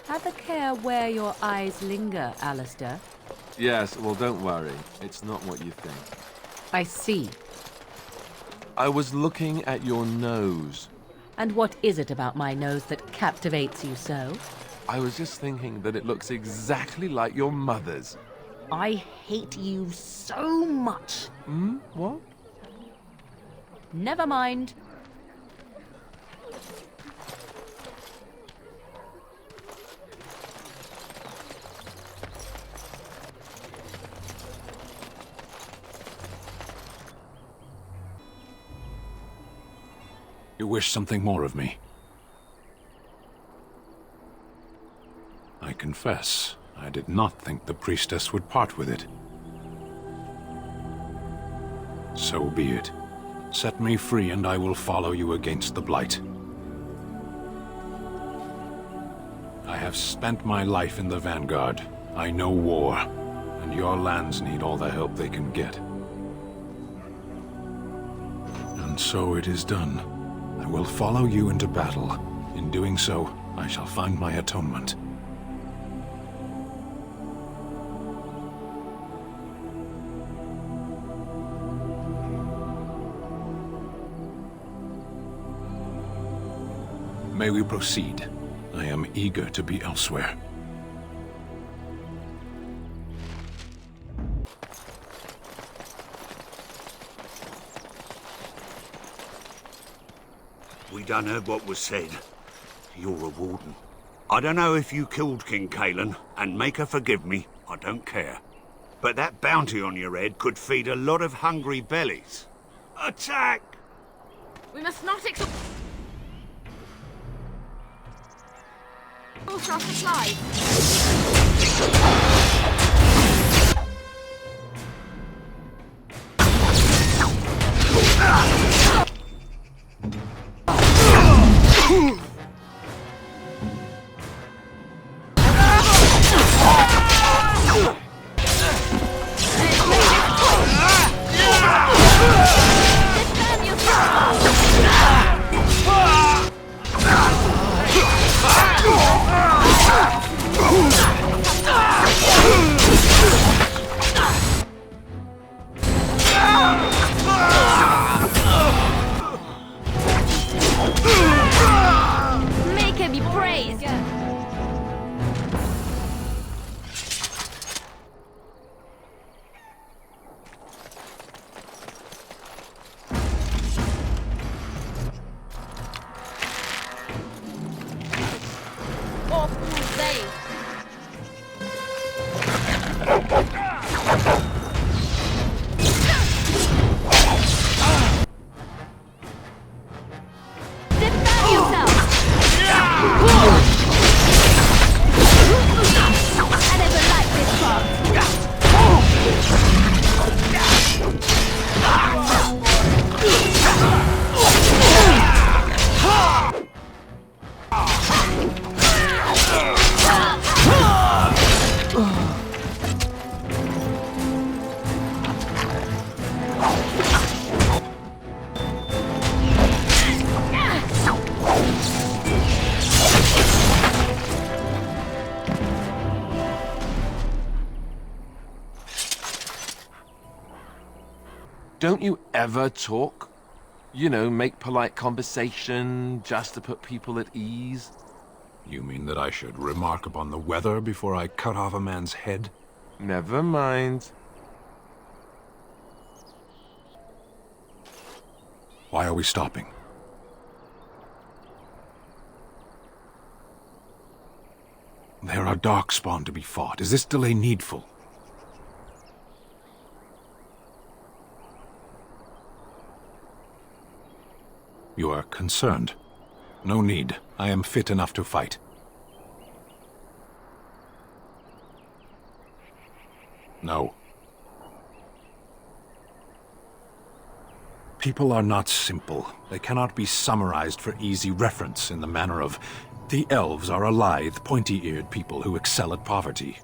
Have a care where your eyes linger, Alistair. Yes, well, don't worry. It's not what you think. I see. I was looking at your nose. And what is it about my nose that captivates you so? I was just thinking that it looks exactly like your mother's. I hate you so much. What? Never mind. You wish something more of me? I confess, I did not think the priestess would part with it. So be it. Set me free and I will follow you against the Blight. I have spent my life in the Vanguard. I know war, and your lands need all the help they can get. And so it is done. I will follow you into battle. In doing so, I shall find my atonement. May we proceed? I am eager to be elsewhere. We done heard what was said. You're a warden. I don't know if you killed King Kalen, and make her forgive me, I don't care. But that bounty on your head could feed a lot of hungry bellies. Attack! We must not exhaust our supplies. Make her be praised. All fools they. Defend yourself! I never liked this part. Don't you ever talk? You know, make polite conversation, just to put people at ease? You mean that I should remark upon the weather before I cut off a man's head? Never mind. Why are we stopping? There are darkspawn to be fought. Is this delay needful? You are concerned. No need. I am fit enough to fight. No. People are not simple. They cannot be summarized for easy reference in the manner of, the elves are a lithe, pointy-eared people who excel at poverty.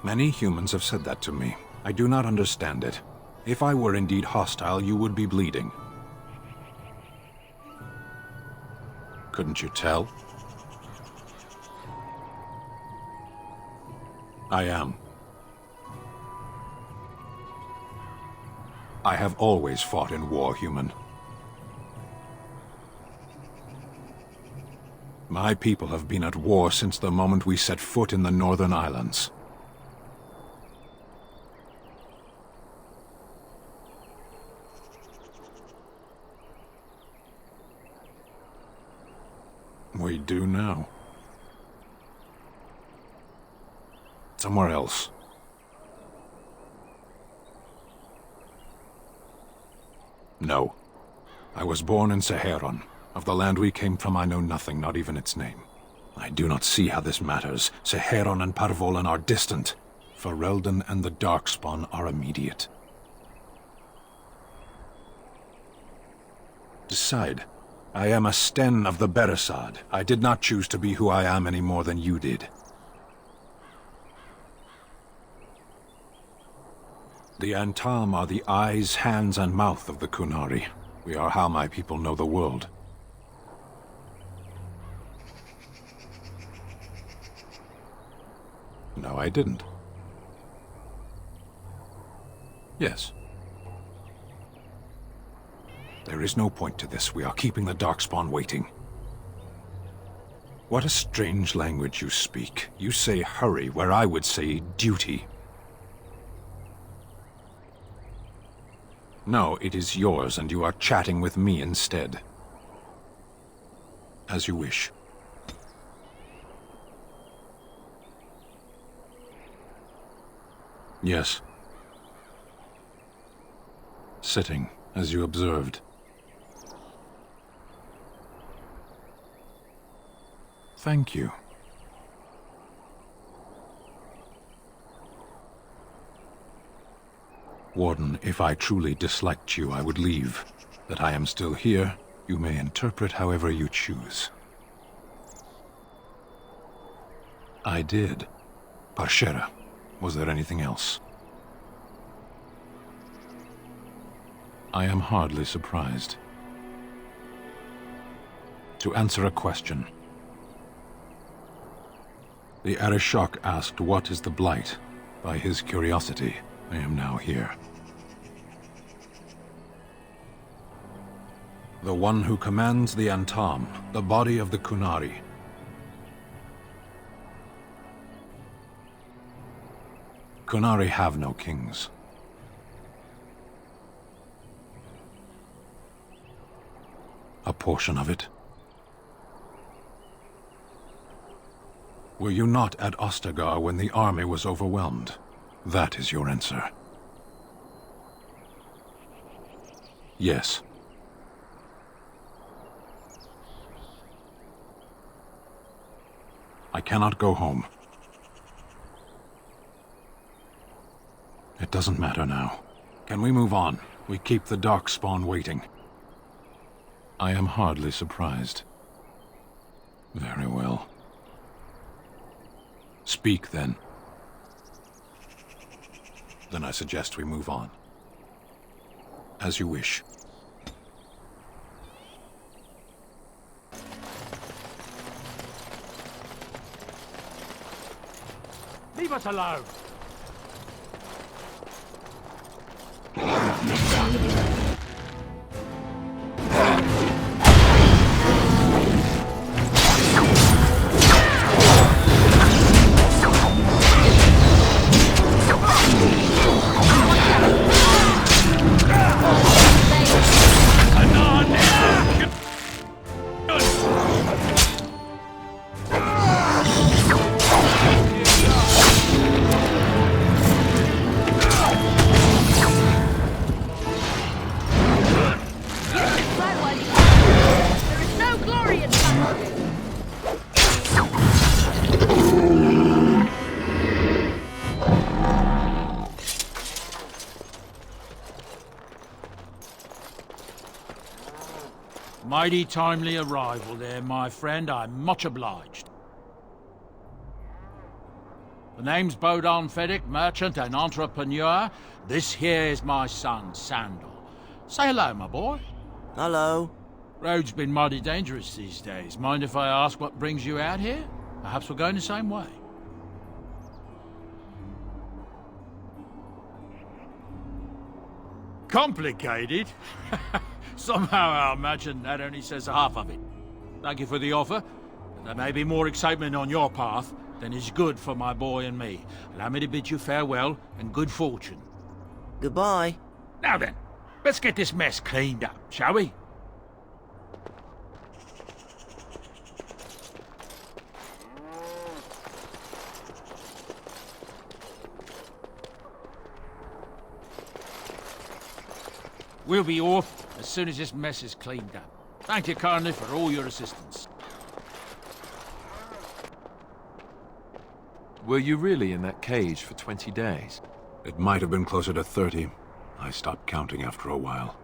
Many humans have said that to me. I do not understand it. If I were indeed hostile, you would be bleeding. Couldn't you tell? I am. I have always fought in war, human. My people have been at war since the moment we set foot in the Northern Islands. We do now. Somewhere else. No. I was born in Seheron. Of the land we came from, I know nothing, not even its name. I do not see how this matters. Seheron and Parvolan are distant. Ferelden and the Darkspawn are immediate. Decide. I am a Sten of the Beresad. I did not choose to be who I am any more than you did. The Antam are the eyes, hands, and mouth of the Kunari. We are how my people know the world. No, I didn't. Yes. There is no point to this. We are keeping the Darkspawn waiting. What a strange language you speak. You say hurry, where I would say duty. No, it is yours, and you are chatting with me instead. As you wish. Yes. Sitting, as you observed. Thank you. Warden, if I truly disliked you, I would leave. That I am still here, you may interpret however you choose. I did. Parshera. Was there anything else? I am hardly surprised. To answer a question. The Arishok asked what is the Blight. By his curiosity, I am now here. The one who commands the Antam, the body of the Kunari. Kunari have no kings. A portion of it. Were you not at Ostagar when the army was overwhelmed? That is your answer. Yes. I cannot go home. It doesn't matter now. Can we move on? We keep the Darkspawn waiting. I am hardly surprised. Very well. Speak, then. Then I suggest we move on. As you wish. Leave us alone! Mighty timely arrival there, my friend. I'm much obliged. The name's Bodon Feddick, merchant and entrepreneur. This here is my son, Sandal. Say hello, my boy. Hello. Road's been mighty dangerous these days. Mind if I ask what brings you out here? Perhaps we're going the same way. Complicated? Somehow I imagine that only says half of it. Thank you for the offer. There may be more excitement on your path than is good for my boy and me. Allow me to bid you farewell and good fortune. Goodbye. Now then, let's get this mess cleaned up, shall we? We'll be off as soon as this mess is cleaned up. Thank you kindly for all your assistance. Were you really in that cage for 20 days? It might have been closer to 30. I stopped counting after a while.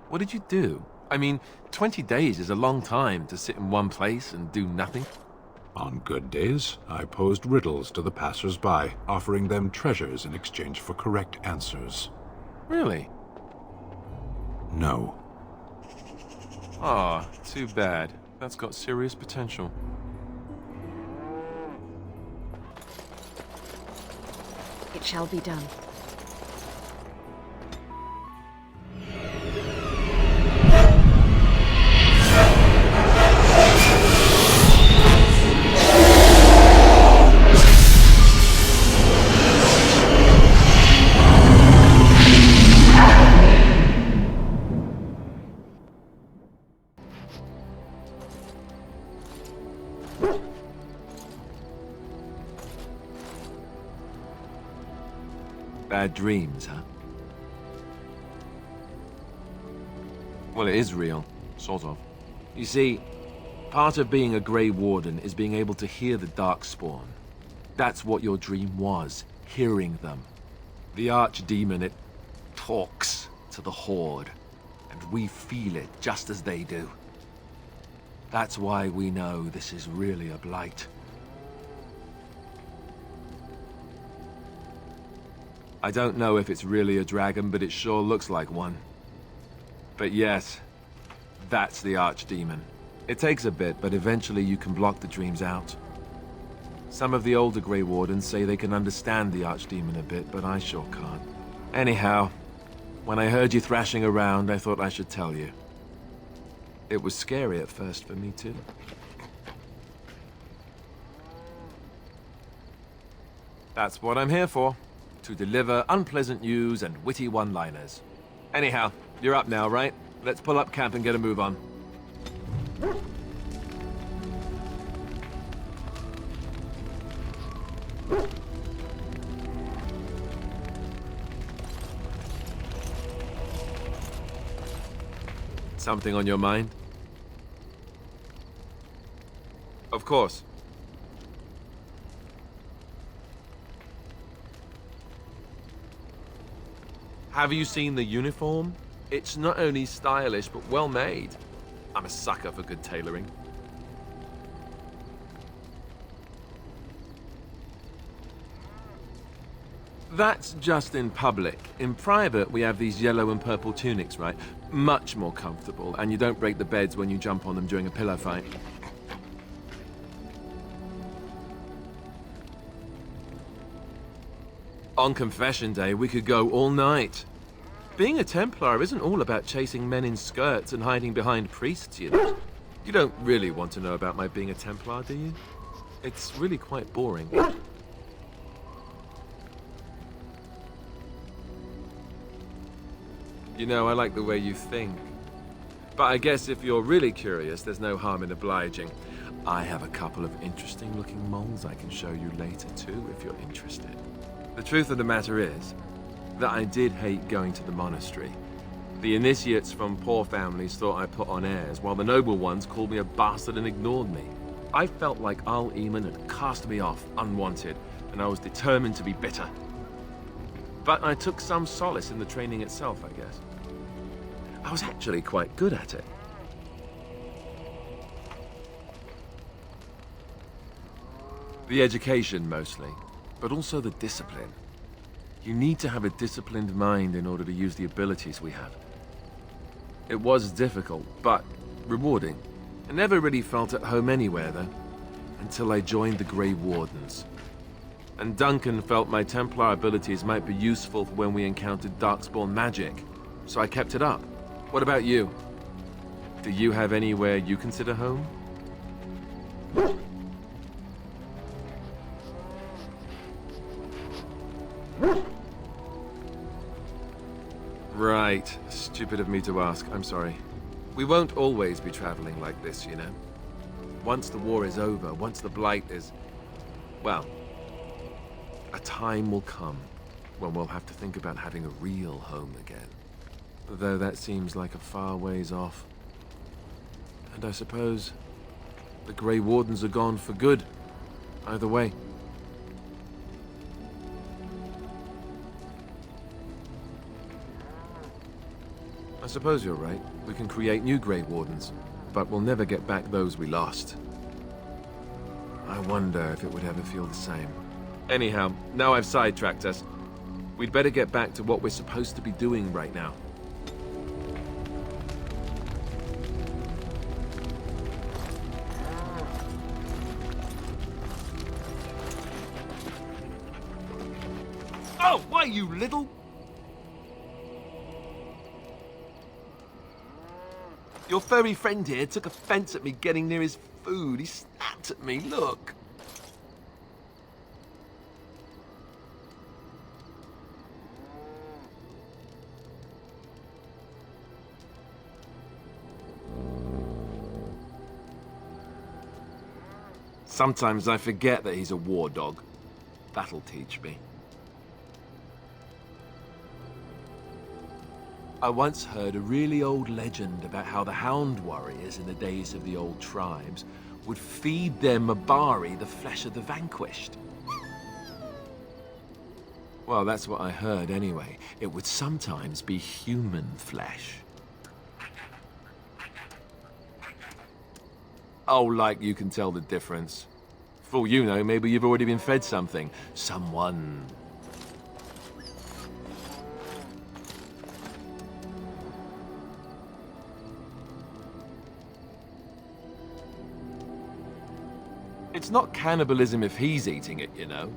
What did you do? I mean, 20 days is a long time to sit in one place and do nothing. On good days, I posed riddles to the passers-by, offering them treasures in exchange for correct answers. Really? No. Ah, too bad. That's got serious potential. It shall be done. Bad dreams, huh? Well, it is real, sort of. You see, part of being a Grey Warden is being able to hear the Darkspawn. That's what your dream was, hearing them. The Archdemon, it talks to the Horde, and we feel it just as they do. That's why we know this is really a blight. I don't know if it's really a dragon, but it sure looks like one. But yes, that's the Archdemon. It takes a bit, but eventually you can block the dreams out. Some of the older Grey Wardens say they can understand the Archdemon a bit, but I sure can't. Anyhow, when I heard you thrashing around, I thought I should tell you. It was scary at first for me too. That's what I'm here for. To deliver unpleasant news and witty one-liners. Anyhow, you're up now, right? Let's pull up camp and get a move on. Something on your mind? Of course. Have you seen the uniform? It's not only stylish, but well made. I'm a sucker for good tailoring. That's just in public. In private, we have these yellow and purple tunics, right? Much more comfortable, and you don't break the beds when you jump on them during a pillow fight. On confession day, we could go all night. Being a Templar isn't all about chasing men in skirts and hiding behind priests, you know. You don't really want to know about my being a Templar, do you? It's really quite boring. You know, I like the way you think. But I guess if you're really curious, there's no harm in obliging. I have a couple of interesting-looking moles I can show you later, too, if you're interested. The truth of the matter is that I did hate going to the monastery. The initiates from poor families thought I put on airs, while the noble ones called me a bastard and ignored me. I felt like Al-Eamon had cast me off, unwanted, and I was determined to be bitter. But I took some solace in the training itself, I guess. I was actually quite good at it. The education, mostly, but also the discipline. You need to have a disciplined mind in order to use the abilities we have. It was difficult, but rewarding. I never really felt at home anywhere, though, until I joined the Grey Wardens. And Duncan felt my Templar abilities might be useful for when we encountered Darkspawn magic, so I kept it up. What about you? Do you have anywhere you consider home? Right. Stupid of me to ask. I'm sorry. We won't always be traveling like this, you know. Once the war is over, once the Blight is... well, a time will come when we'll have to think about having a real home again. Though that seems like a far ways off. And I suppose the Grey Wardens are gone for good. Either way. I suppose you're right. We can create new Grey Wardens, but we'll never get back those we lost. I wonder if it would ever feel the same. Anyhow, now I've sidetracked us. We'd better get back to what we're supposed to be doing right now. Oh, why, you little... Your furry friend here took offense at me getting near his food. He snapped at me, look. Sometimes I forget that he's a war dog. That'll teach me. I once heard a really old legend about how the Hound warriors in the days of the old tribes would feed their Mabari the flesh of the vanquished. Well, that's what I heard anyway. It would sometimes be human flesh. Oh, like you can tell the difference. For all you know, maybe you've already been fed something. Someone. It's not cannibalism if he's eating it, you know.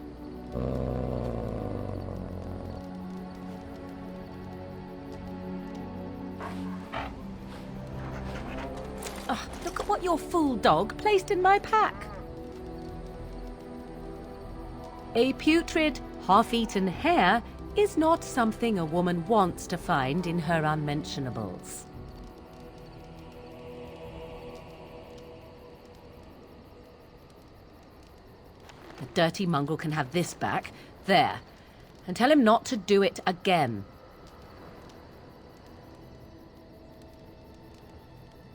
Look at what your fool dog placed in my pack. A putrid, half-eaten hare is not something a woman wants to find in her unmentionables. The dirty mongrel can have this back. There. And tell him not to do it again.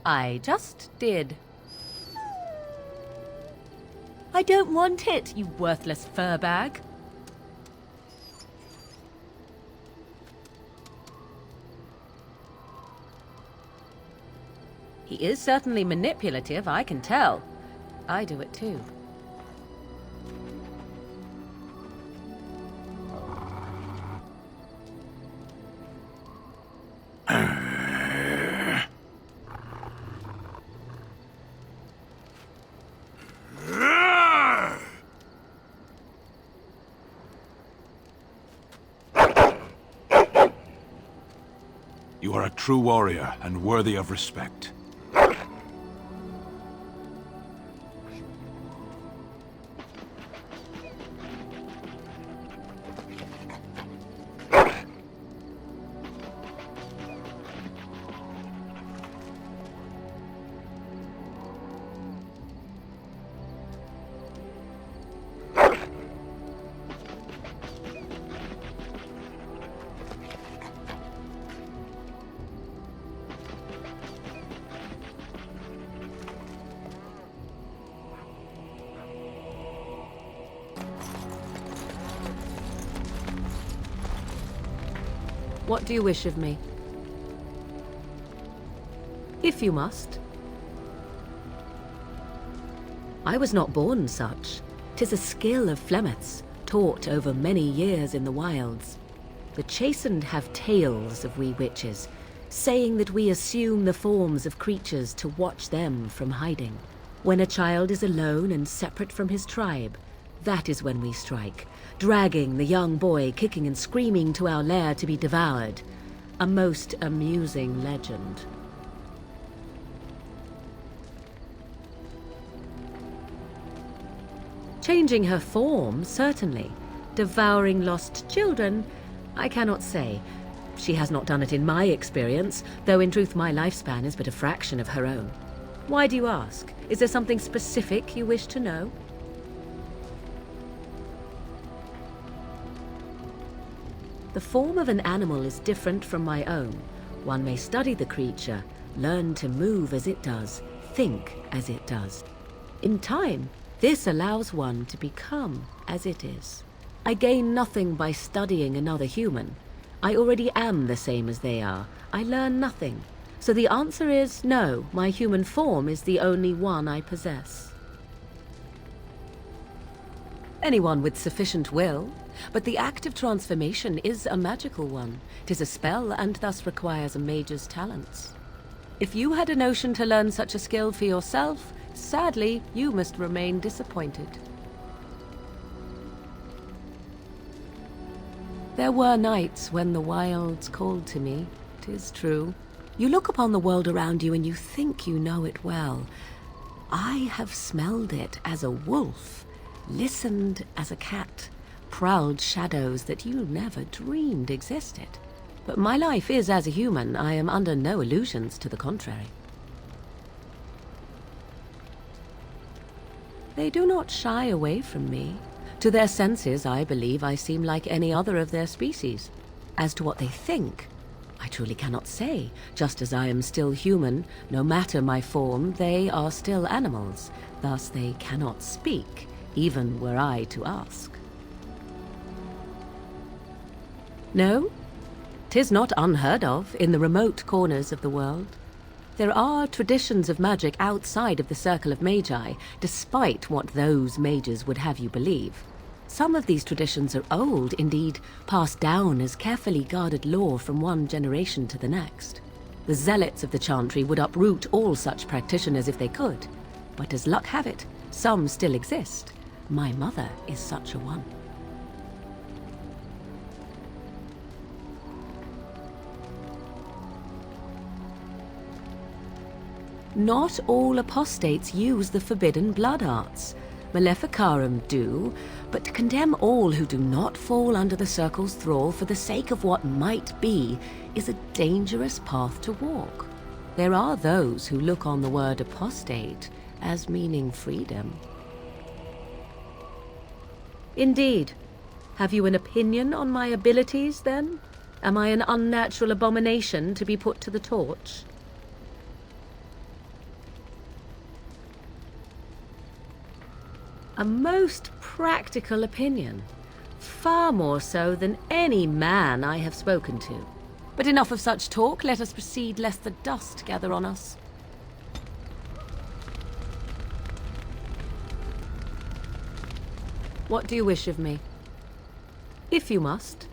I just did. I don't want it, you worthless fur bag. He is certainly manipulative, I can tell. I do it too. You are a true warrior and worthy of respect. What do you wish of me? If you must. I was not born such. 'Tis a skill of Flemeth's, taught over many years in the wilds. The chastened have tales of we witches, saying that we assume the forms of creatures to watch them from hiding. When a child is alone and separate from his tribe, that is when we strike, dragging the young boy kicking and screaming to our lair to be devoured. A most amusing legend. Changing her form, certainly. Devouring lost children, I cannot say. She has not done it in my experience, though in truth my lifespan is but a fraction of her own. Why do you ask? Is there something specific you wish to know? The form of an animal is different from my own. One may study the creature, learn to move as it does, think as it does. In time, this allows one to become as it is. I gain nothing by studying another human. I already am the same as they are. I learn nothing. So the answer is no, my human form is the only one I possess. Anyone with sufficient will, but the act of transformation is a magical one. 'Tis a spell and thus requires a mage's talents. If you had a notion to learn such a skill for yourself, sadly, you must remain disappointed. There were nights when the wilds called to me, 'tis true. You look upon the world around you and you think you know it well. I have smelled it as a wolf, listened as a cat, prowled shadows that you never dreamed existed. But my life is as a human. I am under no illusions to the contrary. They do not shy away from me. To their senses, I believe I seem like any other of their species. As to what they think, I truly cannot say. Just as I am still human, no matter my form, they are still animals. Thus they cannot speak, even were I to ask. No, 'tis not unheard of in the remote corners of the world. There are traditions of magic outside of the circle of magi, despite what those mages would have you believe. Some of these traditions are old, indeed, passed down as carefully guarded lore from one generation to the next. The zealots of the chantry would uproot all such practitioners if they could, but as luck have it, some still exist. My mother is such a one. Not all apostates use the forbidden blood arts. Maleficarum do, but to condemn all who do not fall under the circle's thrall for the sake of what might be is a dangerous path to walk. There are those who look on the word apostate as meaning freedom. Indeed. Have you an opinion on my abilities, then? Am I an unnatural abomination to be put to the torch? A most practical opinion, far more so than any man I have spoken to. But enough of such talk, let us proceed lest the dust gather on us. What do you wish of me? If you must.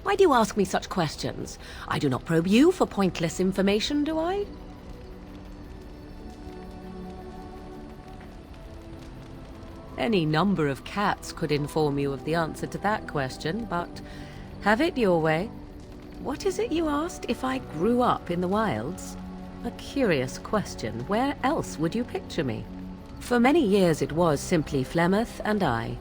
Why do you ask me such questions? I do not probe you for pointless information, do I? Any number of cats could inform you of the answer to that question, but have it your way. What is it you asked? If I grew up in the wilds? A curious question. Where else would you picture me? For many years it was simply Flemeth and I.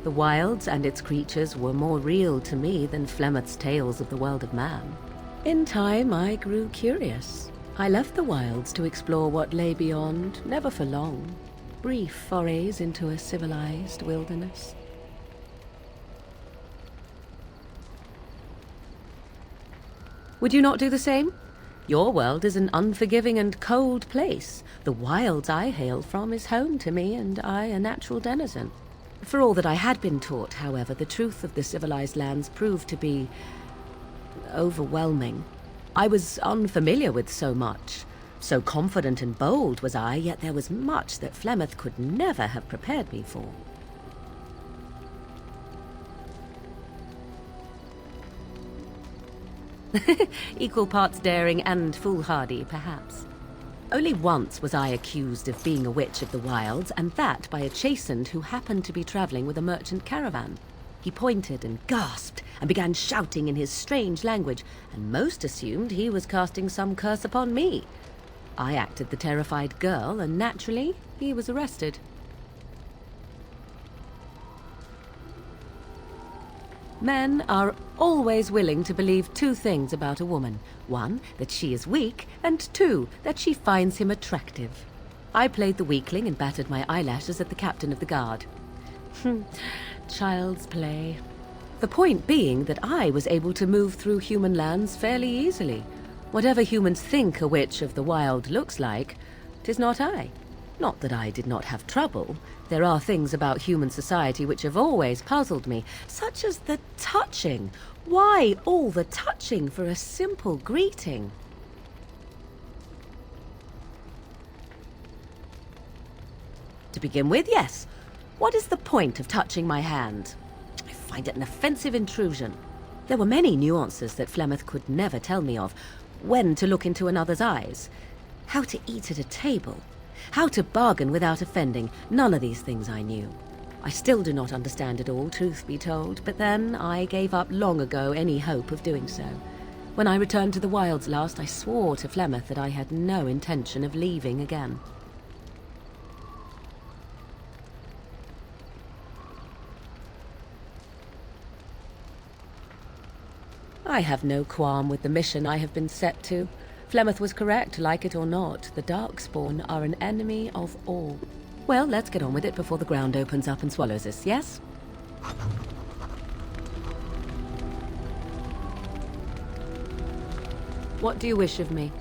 The wilds and its creatures were more real to me than Flemeth's tales of the world of man. In time I grew curious. I left the wilds to explore what lay beyond, never for long. Brief forays into a civilized wilderness. Would you not do the same? Your world is an unforgiving and cold place. The wilds I hail from is home to me, and I a natural denizen. For all that I had been taught, however, the truth of the civilized lands proved to be overwhelming. I was unfamiliar with so much. So confident and bold was I, yet there was much that Flemeth could never have prepared me for. Equal parts daring and foolhardy, perhaps. Only once was I accused of being a witch of the wilds, and that by a chastened who happened to be traveling with a merchant caravan. He pointed and gasped and began shouting in his strange language, and most assumed he was casting some curse upon me. I acted the terrified girl, and naturally, he was arrested. Men are always willing to believe two things about a woman. One, that she is weak, and two, that she finds him attractive. I played the weakling and battered my eyelashes at the captain of the guard. Child's play. The point being that I was able to move through human lands fairly easily. Whatever humans think a witch of the wild looks like, 'tis not I. Not that I did not have trouble. There are things about human society which have always puzzled me, such as the touching. Why all the touching for a simple greeting? To begin with, yes. What is the point of touching my hand? I find it an offensive intrusion. There were many nuances that Flemeth could never tell me of. When to look into another's eyes. How to eat at a table. How to bargain without offending. None of these things I knew. I still do not understand it all, truth be told, but then I gave up long ago any hope of doing so. When I returned to the wilds last, I swore to Flemeth that I had no intention of leaving again. I have no qualm with the mission I have been set to. Flemeth was correct, like it or not. The Darkspawn are an enemy of all. Well, let's get on with it before the ground opens up and swallows us, yes? What do you wish of me?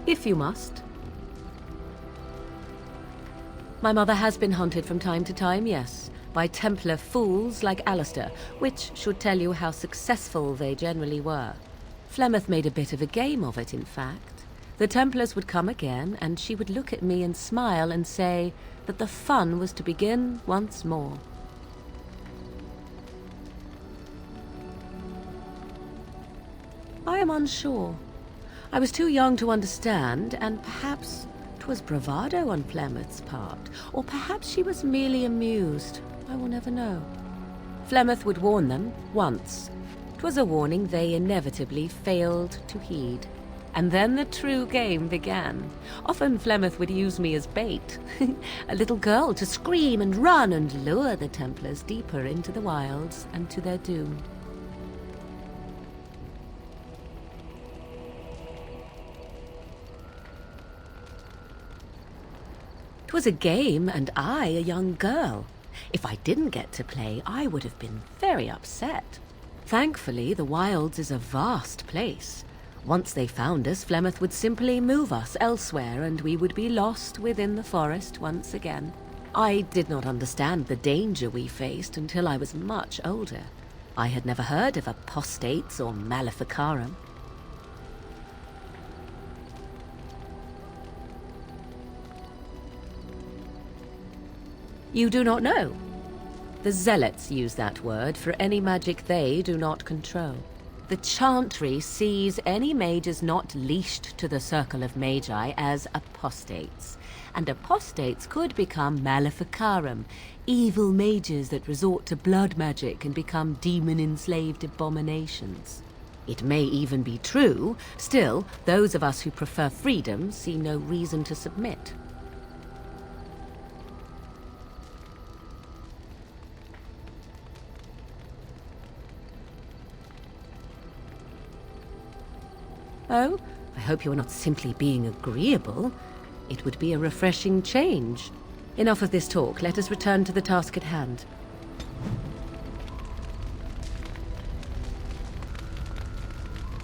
If you must. My mother has been hunted from time to time, yes, by Templar fools like Alistair, which should tell you how successful they generally were. Flemeth made a bit of a game of it, in fact. The Templars would come again, and she would look at me and smile and say that the fun was to begin once more. I am unsure. I was too young to understand, and perhaps 'twas bravado on Flemeth's part, or perhaps she was merely amused. I will never know. Flemeth would warn them once. 'Twas a warning they inevitably failed to heed. And then the true game began. Often Flemeth would use me as bait, a little girl to scream and run and lure the Templars deeper into the wilds and to their doom. 'Twas a game, and I a young girl. If I didn't get to play, I would have been very upset. Thankfully, the wilds is a vast place. Once they found us, Flemeth would simply move us elsewhere, and we would be lost within the forest once again. I did not understand the danger we faced until I was much older. I had never heard of apostates or maleficarum. You do not know? The Zealots use that word for any magic they do not control. The Chantry sees any mages not leashed to the Circle of Magi as apostates. And apostates could become maleficarum, evil mages that resort to blood magic and become demon-enslaved abominations. It may even be true. Still, those of us who prefer freedom see no reason to submit. Oh, I hope you are not simply being agreeable. It would be a refreshing change. Enough of this talk. Let us return to the task at hand.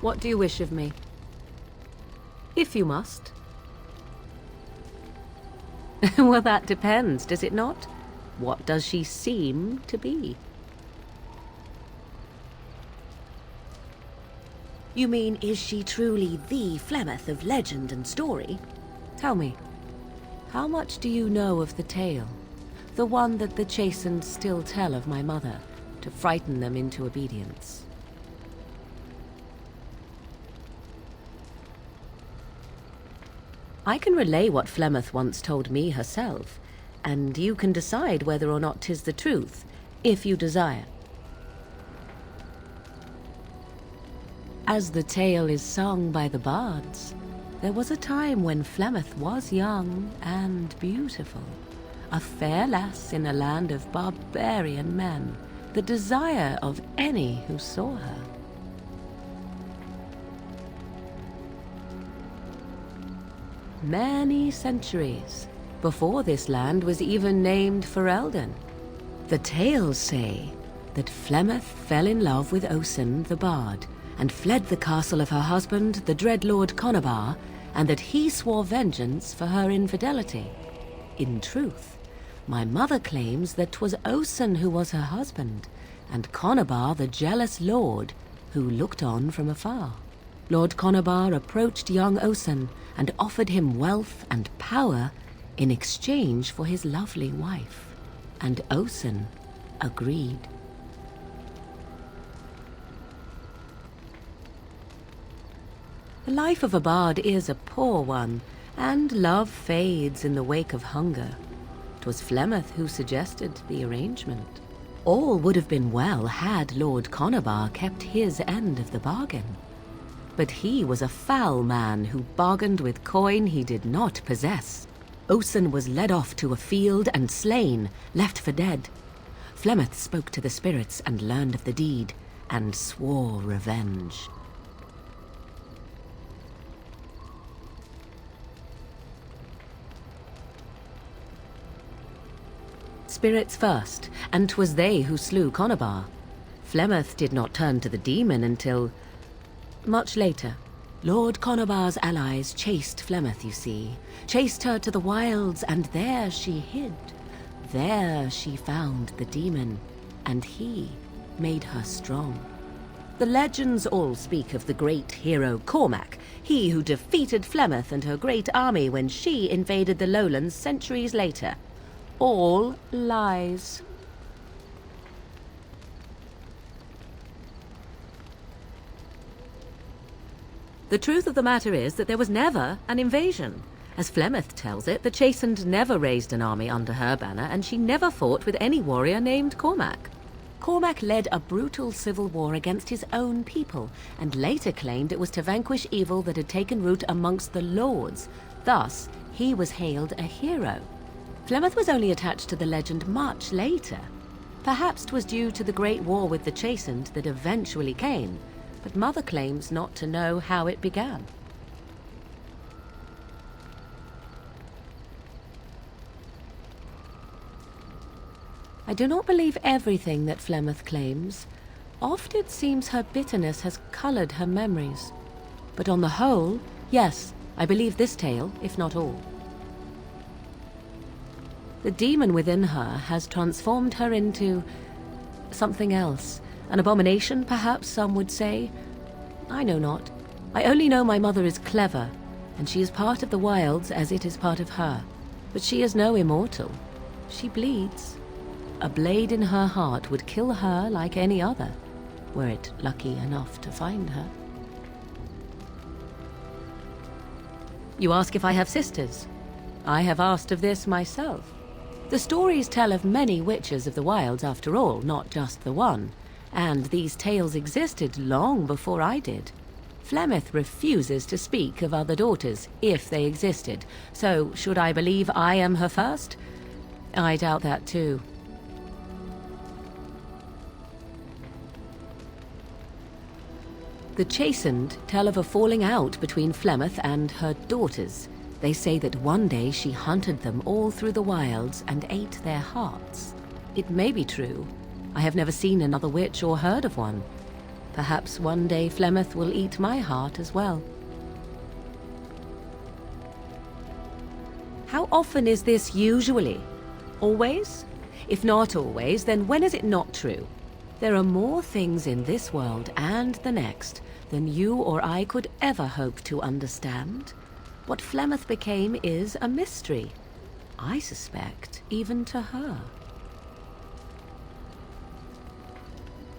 What do you wish of me? If you must. Well, that depends, does it not? What does she seem to be? You mean, is she truly the Flemeth of legend and story? Tell me, how much do you know of the tale? The one that the chastened still tell of my mother, to frighten them into obedience. I can relay what Flemeth once told me herself, and you can decide whether or not 'tis the truth, if you desire. As the tale is sung by the bards, there was a time when Flemeth was young and beautiful, a fair lass in a land of barbarian men, the desire of any who saw her. Many centuries before this land was even named Ferelden, the tales say that Flemeth fell in love with Osen the bard and fled the castle of her husband, the dread Lord Conabar, and that he swore vengeance for her infidelity. In truth, my mother claims that 'twas Osen who was her husband, and Conabar the jealous lord who looked on from afar. Lord Conabar approached young Osen and offered him wealth and power in exchange for his lovely wife, and Osen agreed. The life of a bard is a poor one, and love fades in the wake of hunger. 'Twas Flemeth who suggested the arrangement. All would have been well had Lord Conabar kept his end of the bargain. But he was a foul man who bargained with coin he did not possess. Osen was led off to a field and slain, left for dead. Flemeth spoke to the spirits and learned of the deed, and swore revenge. Spirits first, and 'twas they who slew Conabar. Flemeth did not turn to the demon until much later. Lord Conabar's allies chased Flemeth, you see, chased her to the wilds, and there she hid. There she found the demon, and he made her strong. The legends all speak of the great hero Cormac, he who defeated Flemeth and her great army when she invaded the lowlands centuries later. All lies. The truth of the matter is that there was never an invasion. As Flemeth tells it, the Chastened never raised an army under her banner, and she never fought with any warrior named Cormac. Cormac led a brutal civil war against his own people, and later claimed it was to vanquish evil that had taken root amongst the lords. Thus, he was hailed a hero. Flemeth was only attached to the legend much later. Perhaps 'twas due to the great war with the Chastened that eventually came, but Mother claims not to know how it began. I do not believe everything that Flemeth claims. Oft it seems her bitterness has coloured her memories. But on the whole, yes, I believe this tale, if not all. The demon within her has transformed her into something else. An abomination, perhaps some would say. I know not. I only know my mother is clever, and she is part of the wilds as it is part of her. But she is no immortal. She bleeds. A blade in her heart would kill her like any other, were it lucky enough to find her. You ask if I have sisters. I have asked of this myself. The stories tell of many witches of the wilds after all, not just the one, and these tales existed long before I did. Flemeth refuses to speak of other daughters, if they existed, so should I believe I am her first? I doubt that too. The Chastened tell of a falling out between Flemeth and her daughters. They say that one day she hunted them all through the wilds and ate their hearts. It may be true. I have never seen another witch or heard of one. Perhaps one day Flemeth will eat my heart as well. How often is this usually? Always? If not always, then when is it not true? There are more things in this world and the next than you or I could ever hope to understand. What Flemeth became is a mystery. I suspect even to her.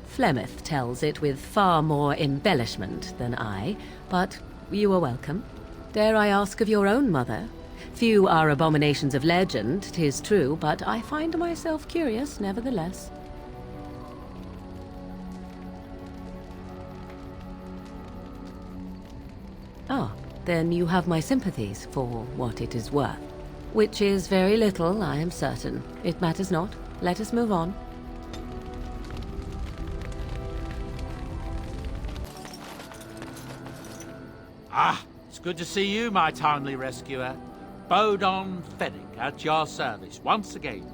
Flemeth tells it with far more embellishment than I, but you are welcome. Dare I ask of your own mother? Few are abominations of legend, 'tis true, but I find myself curious nevertheless. Ah, then you have my sympathies for what it is worth. Which is very little, I am certain. It matters not. Let us move on. Ah, it's good to see you, my timely rescuer. Bodon Fennick at your service once again.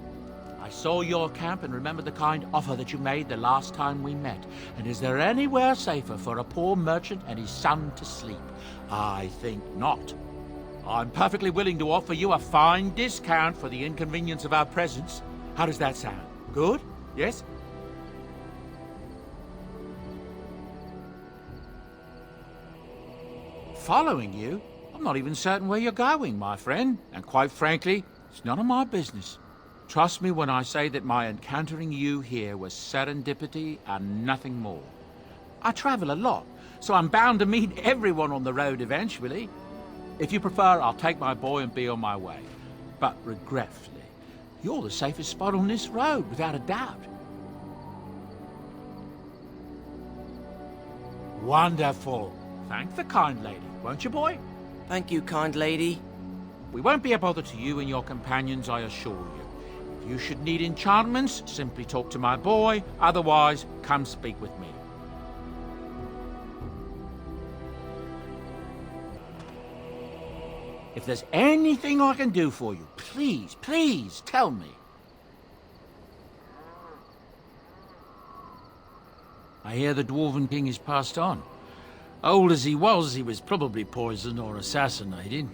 I saw your camp and remember the kind offer that you made the last time we met. And is there anywhere safer for a poor merchant and his son to sleep? I think not. I'm perfectly willing to offer you a fine discount for the inconvenience of our presence. How does that sound? Good? Yes? Following you? I'm not even certain where you're going, my friend. And quite frankly, it's none of my business. Trust me when I say that my encountering you here was serendipity and nothing more. I travel a lot, so I'm bound to meet everyone on the road eventually. If you prefer, I'll take my boy and be on my way. But regretfully, you're the safest spot on this road, without a doubt. Wonderful. Thank the kind lady, won't you, boy? Thank you, kind lady. We won't be a bother to you and your companions, I assure you. If you should need enchantments, simply talk to my boy. Otherwise, come speak with me. If there's anything I can do for you, please, please tell me. I hear the Dwarven King is passed on. Old as he was probably poisoned or assassinated.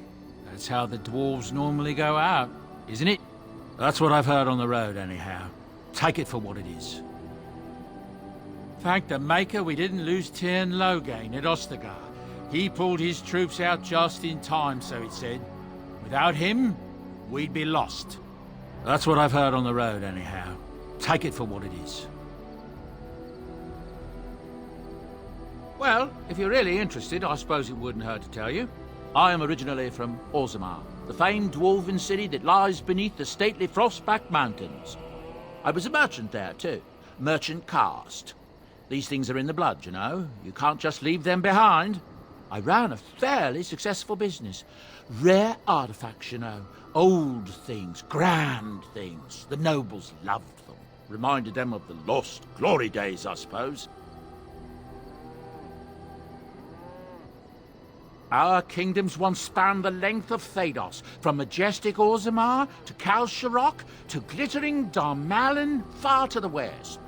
That's how the dwarves normally go out, isn't it? That's what I've heard on the road, anyhow. Take it for what it is. Thank the Maker we didn't lose Tyrn Loghain at Ostagar. He pulled his troops out just in time, so it said. Without him, we'd be lost. That's what I've heard on the road, anyhow. Take it for what it is. Well, if you're really interested, I suppose it wouldn't hurt to tell you. I am originally from Orzammar, the famed dwarven city that lies beneath the stately Frostback Mountains. I was a merchant there, too. Merchant caste. These things are in the blood, you know. You can't just leave them behind. I ran a fairly successful business. Rare artifacts, you know. Old things, grand things. The nobles loved them. Reminded them of the lost glory days, I suppose. Our kingdoms once spanned the length of Thados, from majestic Orzammar to Kal Sharok to glittering Darmalin far to the west.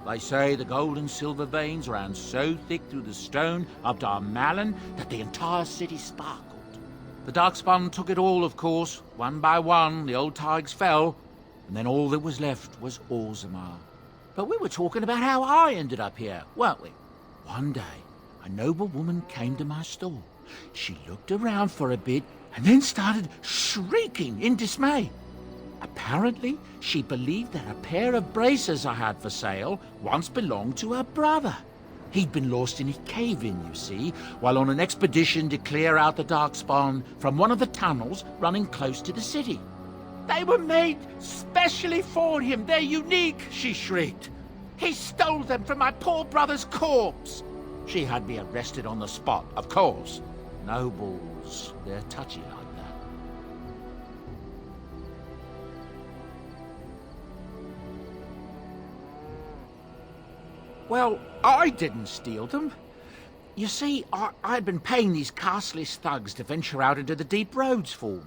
They say the gold and silver veins ran so thick through the stone of Darmalin that the entire city sparkled. The Darkspawn took it all, of course. One by one, the old tides fell, and then all that was left was Orzammar. But we were talking about how I ended up here, weren't we? One day, a noble woman came to my store. She looked around for a bit and then started shrieking in dismay. Apparently, she believed that a pair of braces I had for sale once belonged to her brother. He'd been lost in a cave-in, you see, while on an expedition to clear out the Darkspawn from one of the tunnels running close to the city. They were made specially for him. They're unique, she shrieked. He stole them from my poor brother's corpse. She had me arrested on the spot, of course. Nobles, they're touchy like that. Well, I didn't steal them. You see, I'd been paying these castless thugs to venture out into the deep roads for me.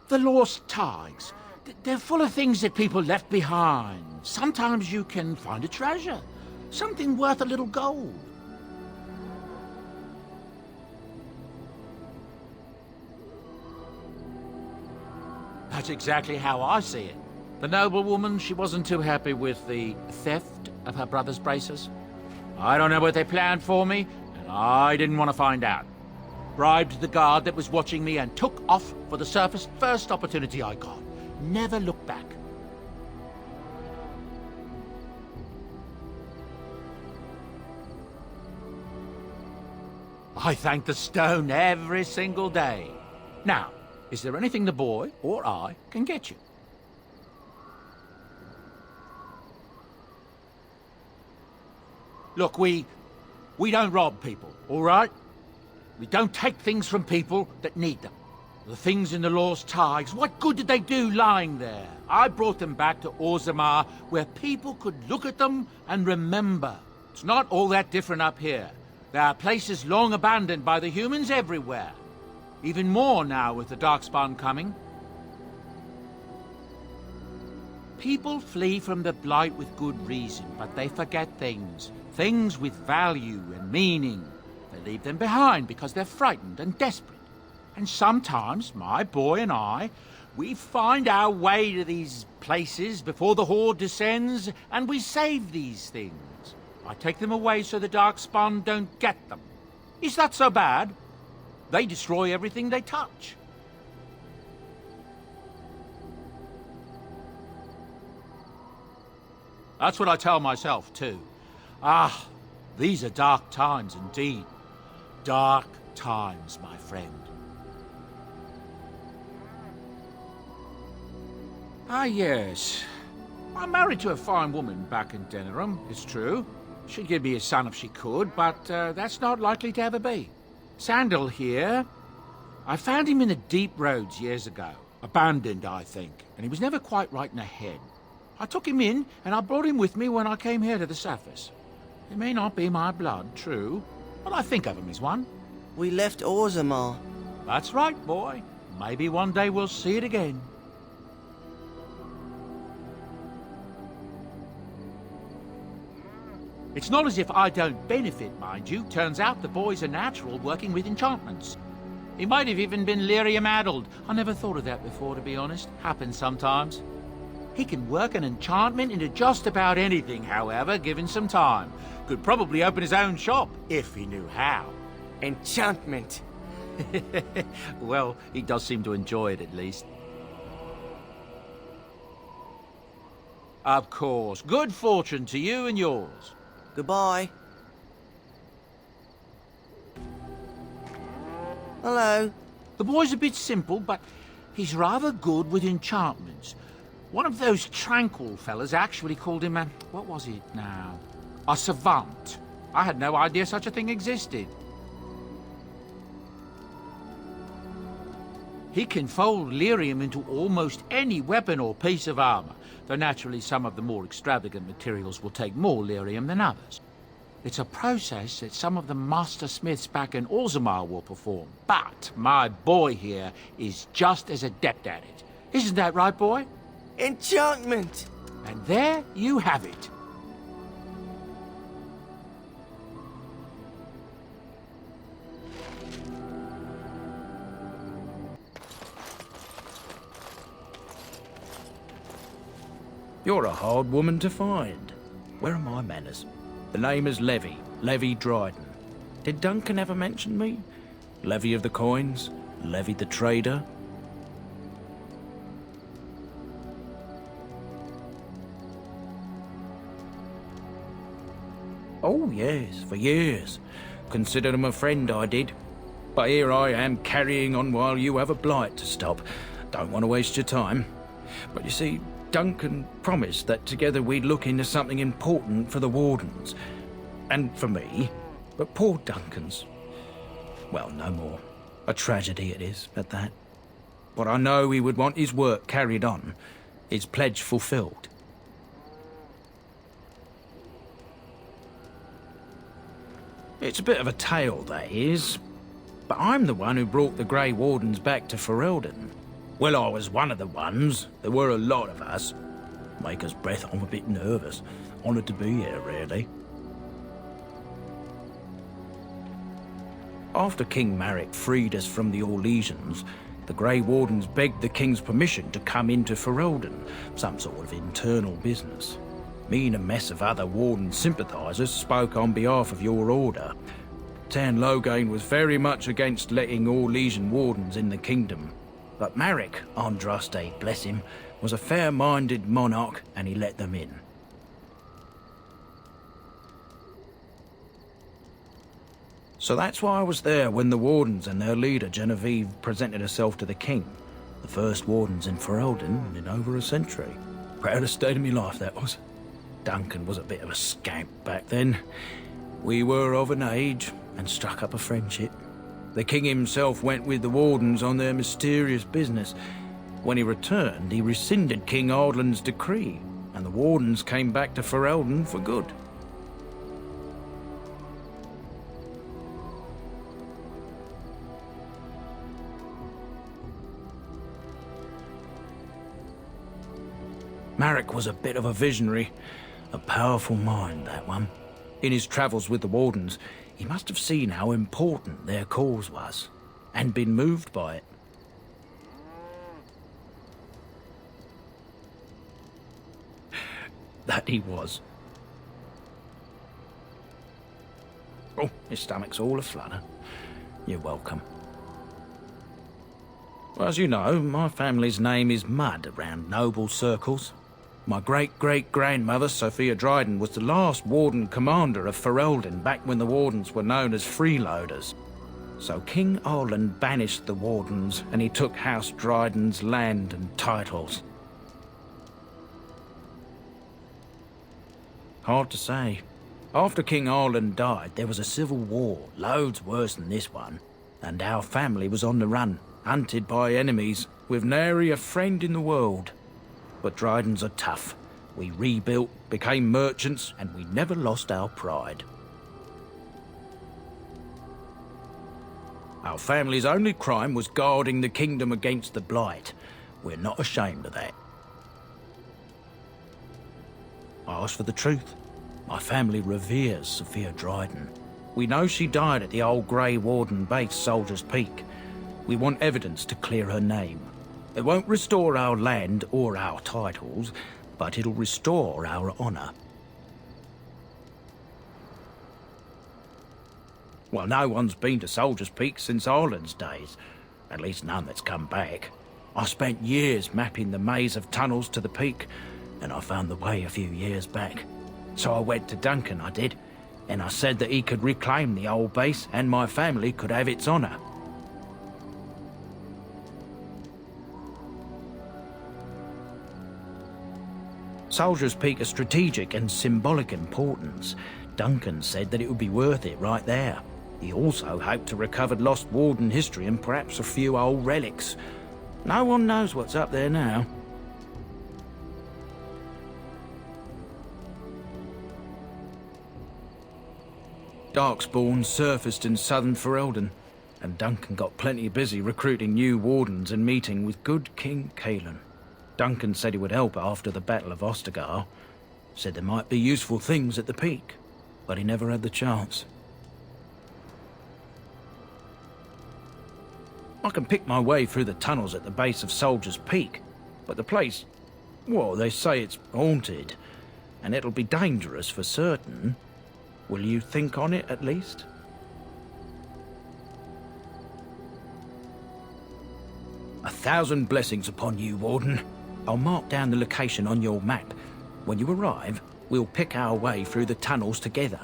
The lost tides, they're full of things that people left behind. Sometimes you can find a treasure, something worth a little gold. That's exactly how I see it. The noblewoman, she wasn't too happy with the theft of her brother's braces. I don't know what they planned for me, and I didn't want to find out. Bribed the guard that was watching me and took off for the surface first opportunity I got. Never looked back. I thank the stone every single day. Now, is there anything the boy or I can get you? Look, we don't rob people, all right? We don't take things from people that need them. The things in the Lost Tigers, what good did they do lying there? I brought them back to Orzammar, where people could look at them and remember. It's not all that different up here. There are places long abandoned by the humans everywhere. Even more now with the Darkspawn coming. People flee from the Blight with good reason, but they forget things. Things with value and meaning. They leave them behind because they're frightened and desperate. And sometimes, my boy and I, we find our way to these places before the Horde descends, and we save these things. I take them away so the Darkspawn don't get them. Is that so bad? They destroy everything they touch. That's what I tell myself, too. Ah, these are dark times indeed. Dark times, my friend. Ah, yes. I'm married to a fine woman back in Denerim, it's true. She'd give me a son if she could, but that's not likely to ever be. Sandal here. I found him in the deep roads years ago. Abandoned, I think, and he was never quite right in the head. I took him in, and I brought him with me when I came here to the surface. He may not be my blood, true, but I think of him as one. We left Orzammar. That's right, boy. Maybe one day we'll see it again. It's not as if I don't benefit, mind you. Turns out the boy's a natural working with enchantments. He might have even been lyrium-addled. I never thought of that before, to be honest. Happens sometimes. He can work an enchantment into just about anything, however, given some time. Could probably open his own shop, if he knew how. Enchantment. Well, he does seem to enjoy it, at least. Of course. Good fortune to you and yours. Goodbye. Hello. The boy's a bit simple, but he's rather good with enchantments. One of those tranquil fellas actually called him a... what was it now? A savant. I had no idea such a thing existed. He can fold lyrium into almost any weapon or piece of armor, though naturally some of the more extravagant materials will take more lyrium than others. It's a process that some of the master smiths back in Orzammar will perform, but my boy here is just as adept at it. Isn't that right, boy? Enchantment! And there you have it. You're a hard woman to find. Where are my manners? The name is Levy, Levy Dryden. Did Duncan ever mention me? Levy of the coins? Levy the trader? Oh, yes, for years. Considered him a friend, I did. But here I am carrying on while you have a blight to stop. Don't want to waste your time. But you see, Duncan promised that together we'd look into something important for the Wardens. And for me. But poor Duncan's... well, no more. A tragedy it is, at that. But I know he would want his work carried on. His pledge fulfilled. It's a bit of a tale, that is. But I'm the one who brought the Grey Wardens back to Ferelden. Well, I was one of the ones. There were a lot of us. Make us breath, I'm a bit nervous. Honoured to be here, really. After King Marek freed us from the Orlesians, the Grey Wardens begged the King's permission to come into Ferelden, some sort of internal business. Me and a mess of other Warden sympathisers spoke on behalf of your order. Tan Loghain was very much against letting Orlesian Wardens in the kingdom. But Marek, Andraste, bless him, was a fair-minded monarch, and he let them in. So that's why I was there when the Wardens and their leader, Genevieve, presented herself to the king. The first Wardens in Ferelden in over a century. Proudest state of my life, that was. Duncan was a bit of a scamp back then. We were of an age and struck up a friendship. The king himself went with the Wardens on their mysterious business. When he returned, he rescinded King Ardland's decree, and the Wardens came back to Ferelden for good. Marek was a bit of a visionary, a powerful mind, that one. In his travels with the Wardens, he must have seen how important their cause was, and been moved by it. That he was. Oh, his stomach's all aflutter. You're welcome. Well, as you know, my family's name is mud around noble circles. My great-great-grandmother, Sophia Dryden, was the last Warden commander of Ferelden back when the Wardens were known as freeloaders. So King Arland banished the Wardens, and he took House Dryden's land and titles. Hard to say. After King Arland died, there was a civil war, loads worse than this one, and our family was on the run, hunted by enemies, with nary a friend in the world. But Drydens are tough. We rebuilt, became merchants, and we never lost our pride. Our family's only crime was guarding the kingdom against the Blight. We're not ashamed of that. I ask for the truth. My family reveres Sophia Dryden. We know she died at the old Grey Warden base, Soldier's Peak. We want evidence to clear her name. It won't restore our land or our titles, but it'll restore our honour. Well, no one's been to Soldier's Peak since Arland's days. At least none that's come back. I spent years mapping the maze of tunnels to the peak, and I found the way a few years back. So I went to Duncan, I did, and I said that he could reclaim the old base and my family could have its honour. Soldier's Peak is strategic and symbolic importance. Duncan said that it would be worth it right there. He also hoped to recover lost Warden history and perhaps a few old relics. No one knows what's up there now. Darkspawn surfaced in southern Ferelden, and Duncan got plenty busy recruiting new Wardens and meeting with good King Cailan. Duncan said he would help after the Battle of Ostagar. Said there might be useful things at the peak, but he never had the chance. I can pick my way through the tunnels at the base of Soldier's Peak, but the place, well, they say it's haunted, and it'll be dangerous for certain. Will you think on it, at least? A thousand blessings upon you, Warden. I'll mark down the location on your map. When you arrive, we'll pick our way through the tunnels together.